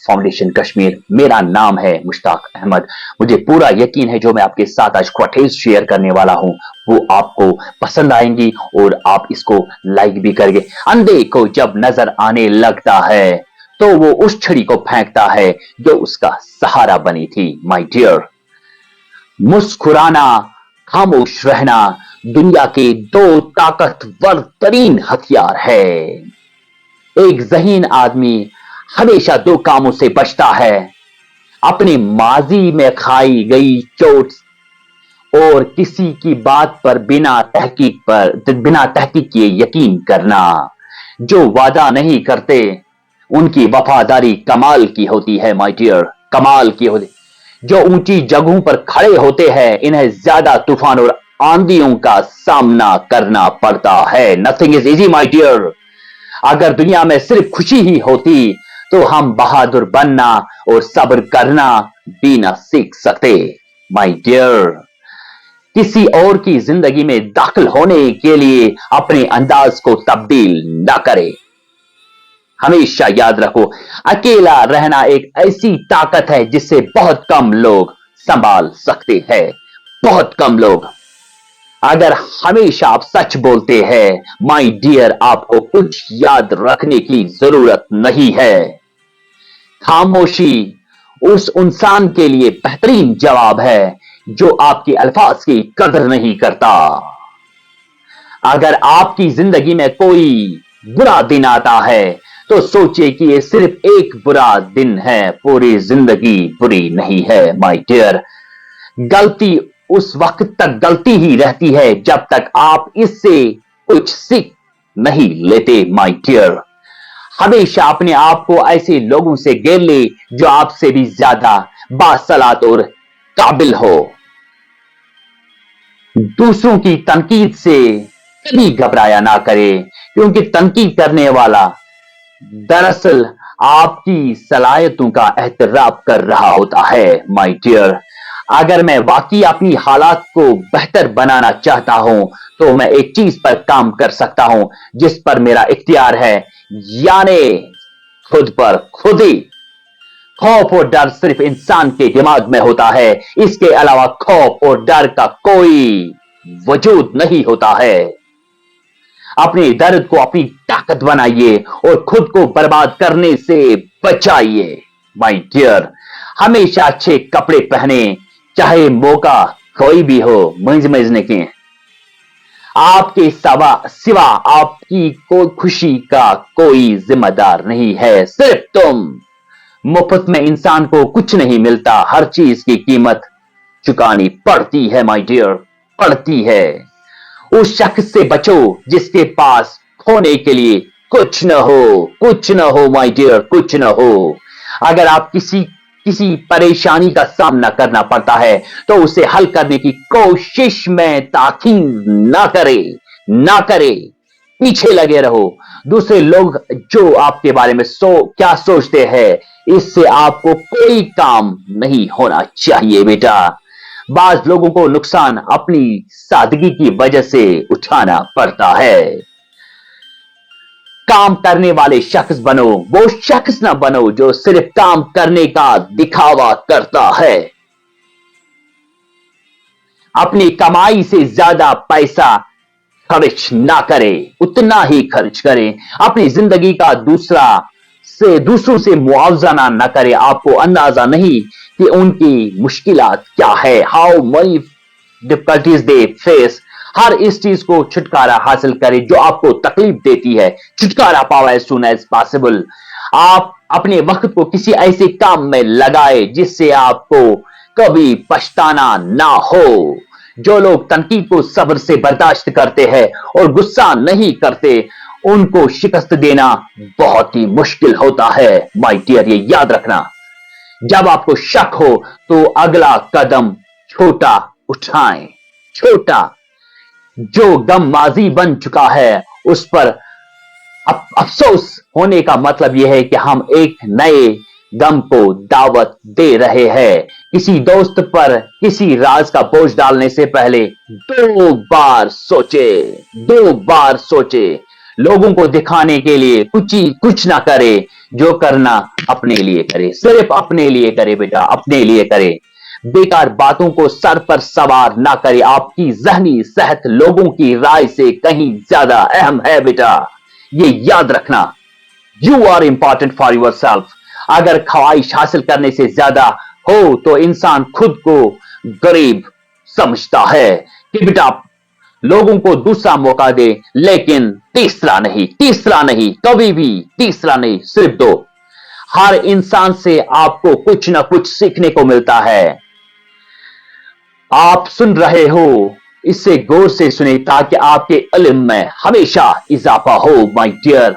Foundation Kashmir. मेरा नाम है मुश्ताक अहमद। मुझे पूरा यकीन है जो मैं आपके साथ आज क्वाटेज शेयर करने वाला हूं वो आपको पसंद आएंगी और आप इसको लाइक भी करेंगे। अंधे को जब नजर आने लगता है तो वो उस छड़ी को फेंकता है जो उसका सहारा बनी थी। माय डियर, मुस्कुराना, खामोश रहना दुनिया के दो ताकतवर तरीन हथियार है। एक ज़हीन आदमी हमेशा दो कामों से बचता है, अपने माजी में खाई गई चोट और किसी की बात पर बिना तहकीक किए यकीन करना। जो वादा नहीं करते उनकी वफादारी कमाल की होती है माय डियर, कमाल की होती। जो ऊंची जगहों पर खड़े होते हैं इन्हें ज्यादा तूफान और आंधियों का सामना करना पड़ता है। Nothing is easy my dear. अगर दुनिया में सिर्फ खुशी ही होती तो हम बहादुर बनना और सब्र करना भी ना सीख सकते। माय डियर, किसी और की जिंदगी में दाखिल होने के लिए अपने अंदाज को तब्दील ना करें। हमेशा याद रखो, अकेला रहना एक ऐसी ताकत है जिससे बहुत कम लोग संभाल सकते हैं, बहुत कम लोग। अगर हमेशा आप सच बोलते हैं माय डियर, आपको कुछ याद रखने की जरूरत नहीं है। खामोशी उस इंसान के लिए बेहतरीन जवाब है जो आपके अल्फाज की कदर नहीं करता। अगर आपकी जिंदगी में कोई बुरा दिन आता है तो सोचिए कि ये सिर्फ एक बुरा दिन है, पूरी जिंदगी बुरी नहीं है माय डियर। गलती उस वक्त तक गलती ही रहती है जब तक आप इससे कुछ सीख नहीं लेते माय डियर। हमेशा अपने आप को ऐसे लोगों से घेर ले जो आपसे भी ज्यादा बासलात और काबिल हो। दूसरों की तनकीद से कभी घबराया ना करे, क्योंकि तनकीद करने वाला दरअसल आपकी सलाहियतों का एहतराम कर रहा होता है माय डियर। अगर मैं वाकई अपनी हालात को बेहतर बनाना चाहता हूं तो मैं एक चीज पर काम कर सकता हूं जिस पर मेरा इख्तियार है, यानी खुद पर खुद ही। खौफ और डर सिर्फ इंसान के दिमाग में होता है, इसके अलावा खौफ और डर का कोई वजूद नहीं होता है। अपने दर्द को अपनी ताकत बनाइए और खुद को बर्बाद करने से बचाइए माय डियर। हमेशा अच्छे कपड़े पहने, चाहे मौका कोई भी हो। मजने के आपके सिवा आपकी कोई खुशी का कोई जिम्मेदार नहीं है, सिर्फ तुम। मुफ्त में इंसान को कुछ नहीं मिलता, हर चीज की कीमत चुकानी पड़ती है माय डियर, पड़ती है। उस शख्स से बचो जिसके पास खोने के लिए कुछ न हो, कुछ न हो माय डियर, कुछ न हो। अगर आप किसी परेशानी का सामना करना पड़ता है तो उसे हल करने की कोशिश में ताखीर ना करे, पीछे लगे रहो। दूसरे लोग जो आपके बारे में क्या सोचते हैं इससे आपको कोई काम नहीं होना चाहिए बेटा। बाज लोगों को नुकसान अपनी सादगी की वजह से उठाना पड़ता है। काम करने वाले शख्स बनो, वो शख्स ना बनो जो सिर्फ काम करने का दिखावा करता है। अपनी कमाई से ज्यादा पैसा खर्च ना करें, उतना ही खर्च करें। अपनी जिंदगी का दूसरों से मुआवजा ना करें। आपको अंदाजा नहीं कि उनकी मुश्किलात क्या है, how many difficulties they face. हर इस चीज को छुटकारा हासिल करें जो आपको तकलीफ देती है, छुटकारा पाओ एज सून एज पॉसिबल। आप अपने वक्त को किसी ऐसे काम में लगाए जिससे आपको कभी पछताना ना हो। जो लोग तनकीद को सब्र से बर्दाश्त करते हैं और गुस्सा नहीं करते उनको शिकस्त देना बहुत ही मुश्किल होता है माय डियर, ये याद रखना। जब आपको शक हो तो अगला कदम छोटा उठाएं, छोटा। जो गम माजी बन चुका है उस पर अफसोस होने का मतलब यह है कि हम एक नए गम को दावत दे रहे हैं। किसी दोस्त पर किसी राज का बोझ डालने से पहले दो बार सोचे। लोगों को दिखाने के लिए कुछ ना करे, जो करना अपने लिए करे, सिर्फ अपने लिए करे बेटा, अपने लिए करे। बेकार बातों को सर पर सवार ना करे। आपकी जहनी सेहत लोगों की राय से कहीं ज्यादा अहम है बेटा, ये याद रखना। You are important for yourself. अगर ख्वाहिश हासिल करने से ज्यादा हो तो इंसान खुद को गरीब समझता है कि बेटा लोगों को दूसरा मौका दे, लेकिन तीसरा नहीं, तीसरा नहीं, कभी भी तीसरा नहीं, सिर्फ दो। हर इंसान से आपको कुछ ना कुछ सीखने को मिलता है। आप सुन रहे हो, इससे गौर से सुने ताकि आपके इल्म में हमेशा इजाफा हो माय डियर।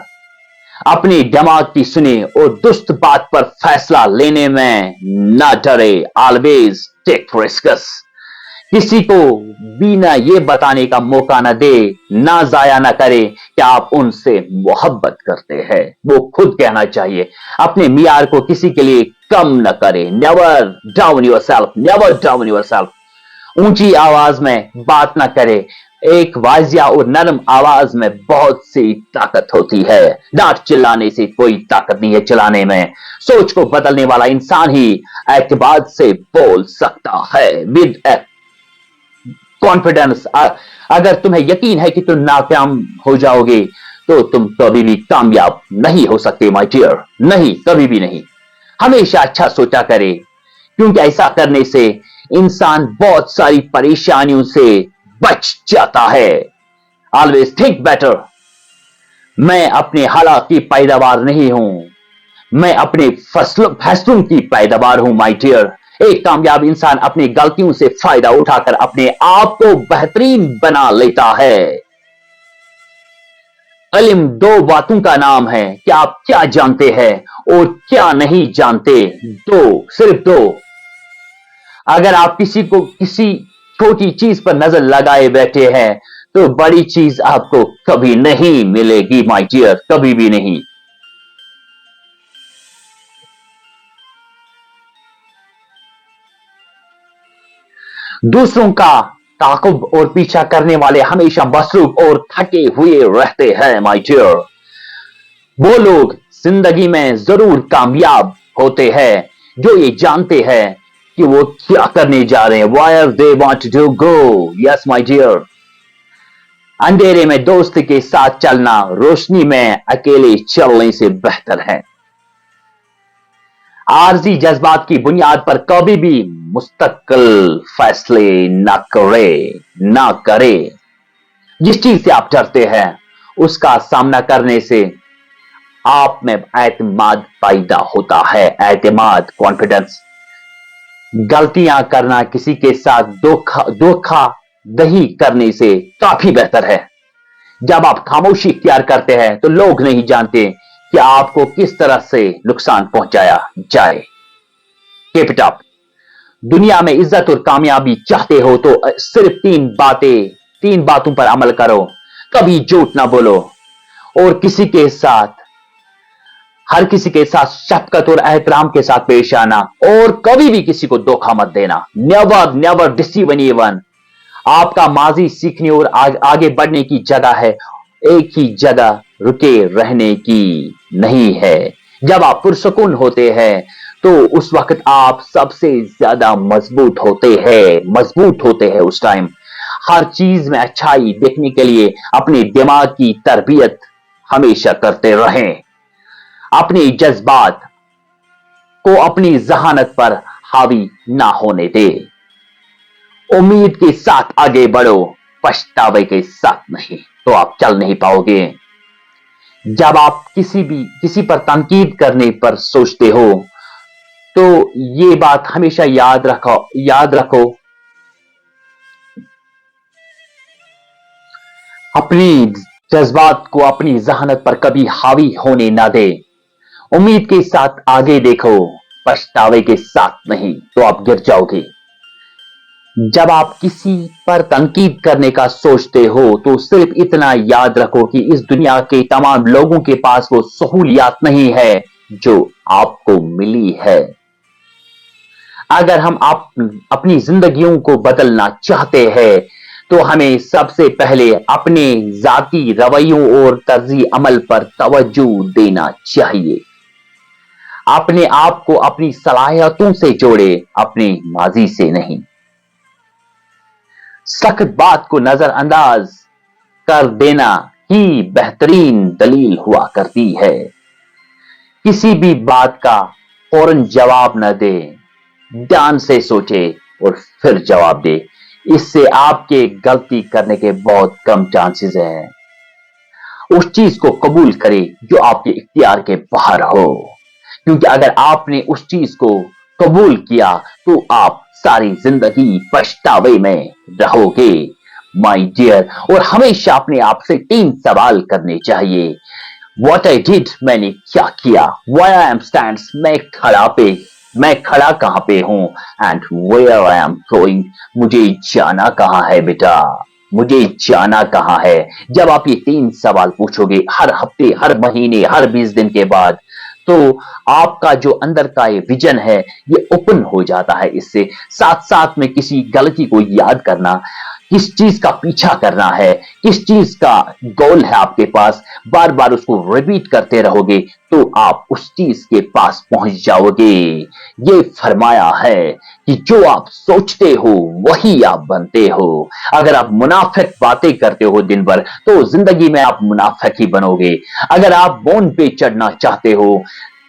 अपने दिमाग की सुने और दुरुस्त बात पर फैसला लेने में ना डरे। Always take risks. किसी को बिना ये बताने का मौका ना दे, ना जाया ना करे कि आप उनसे मोहब्बत करते हैं। वो खुद कहना चाहिए। अपने मियार को किसी के लिए कम न करे। Never down yourself, never down yourself. ऊंची आवाज में बात ना करे। एक वाजिया और नरम आवाज में बहुत सी ताकत होती है। डांट चिल्लाने से कोई ताकत नहीं है चिल्लाने में। सोच को बदलने वाला इंसान ही एतबार से बोल सकता है विद कॉन्फिडेंस। अगर तुम्हें यकीन है कि तुम नाकाम हो जाओगे तो तुम कभी भी कामयाब नहीं हो सकते माय डियर, नहीं, कभी भी नहीं। हमेशा अच्छा सोचा करे, क्योंकि ऐसा करने से इंसान बहुत सारी परेशानियों से बच जाता है। Always think better. मैं अपने हालात की पैदावार नहीं हूं, मैं अपने फैसलों की पैदावार हूं माय डियर। एक कामयाब इंसान अपनी गलतियों से फायदा उठाकर अपने आप को बेहतरीन बना लेता है। इल्म दो बातों का नाम है कि आप क्या जानते हैं और क्या नहीं जानते। दो, सिर्फ दो। अगर आप किसी छोटी चीज पर नजर लगाए बैठे हैं तो बड़ी चीज आपको कभी नहीं मिलेगी माय डियर, कभी भी नहीं। दूसरों का ताकुब और पीछा करने वाले हमेशा मसरूफ और थके हुए रहते हैं माय डियर। वो लोग जिंदगी में जरूर कामयाब होते हैं जो ये जानते हैं कि वो क्या करने जा रहे हैं। Where they want to go. Yes, my dear. अंधेरे में दोस्त के साथ चलना रोशनी में अकेले चलने से बेहतर है। आरजी जज्बात की बुनियाद पर कभी भी मुस्तकिल फैसले ना करे। जिस चीज से आप डरते हैं उसका सामना करने से आप में एतमाद पैदा होता है। एतमाद, कॉन्फिडेंस। गलतियां करना किसी के साथ धोखा दही करने से काफी बेहतर है। जब आप खामोशी इख्तियार करते हैं तो लोग नहीं जानते कि आपको किस तरह से नुकसान पहुंचाया जाए। Keep it up. दुनिया में इज्जत और कामयाबी चाहते हो तो सिर्फ तीन बातों पर अमल करो। कभी झूठ ना बोलो और हर किसी के साथ शफकत और एहतराम के साथ पेश आना और कभी भी किसी को धोखा मत देना। Never deceive anyone. आपका माजी सीखने और आगे बढ़ने की जगह है, एक ही जगह रुके रहने की नहीं है। जब आप पुरसुकून होते हैं तो उस वक्त आप सबसे ज्यादा मजबूत होते हैं उस टाइम। हर चीज में अच्छाई देखने के लिए अपने दिमाग की तरबियत हमेशा करते रहें। अपने जज्बात को अपनी जहानत पर हावी ना होने दे। उम्मीद के साथ आगे बढ़ो, पछतावे के साथ नहीं, तो आप चल नहीं पाओगे। जब आप किसी पर तनकीद करने पर सोचते हो तो ये बात हमेशा याद रखो, अपनी जज्बात को अपनी जहानत पर कभी हावी होने ना दे। उम्मीद के साथ आगे देखो, पछतावे के साथ नहीं, तो आप गिर जाओगे। जब आप किसी पर तनकीद करने का सोचते हो तो सिर्फ इतना याद रखो कि इस दुनिया के तमाम लोगों के पास वो सहूलियात नहीं है जो आपको मिली है। अगर हम अपनी जिंदगियों को बदलना चाहते हैं तो हमें सबसे पहले अपने जाती रवैयों और तर्जी अमल पर तवज्जो देना चाहिए। अपने आप को अपनी सलाहियतों से जोड़े, अपने माजी से नहीं। सख्त बात को नजरअंदाज कर देना ही बेहतरीन दलील हुआ करती है। किसी भी बात का फौरन जवाब न दे, ध्यान से सोचे और फिर जवाब दे। इससे आपके गलती करने के बहुत कम चांसेस हैं। उस चीज को कबूल करें जो आपके इख्तियार के बाहर हो, क्योंकि अगर आपने उस चीज को कबूल किया तो आप सारी जिंदगी पछतावे में रहोगे माय डियर। और हमेशा अपने आप से 3 सवाल करने चाहिए। व्हाट आई डिड, मैंने क्या किया। व्हाई आई एम स्टैंड्स, मैं खड़ा कहां पे हूं। And where I am going, मुझे जाना कहां है बेटा, मुझे जाना कहां है। जब आप ये 3 सवाल पूछोगे हर हफ्ते, हर महीने, हर 20 दिन के बाद, तो आपका जो अंदर का ये विजन है ये ओपन हो जाता है। इससे साथ साथ में किसी गलती को याद करना, किस चीज का पीछा करना है, किस चीज का गोल है आपके पास, बार बार उसको रिपीट करते रहोगे तो आप उस चीज के पास पहुंच जाओगे। ये फरमाया है कि जो आप सोचते हो वही आप बनते हो। अगर आप मुनाफिक बातें करते हो दिन भर तो जिंदगी में आप मुनाफिक ही बनोगे। अगर आप मौन पे चढ़ना चाहते हो,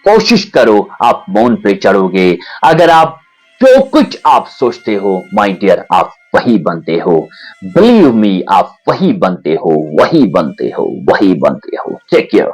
कोशिश करो आप मौन पे चढ़ोगे। अगर आप जो कुछ आप सोचते हो माय डियर, आप वही बनते हो। बिलीव मी, आप वही बनते हो, वही बनते हो, वही बनते हो। Take care.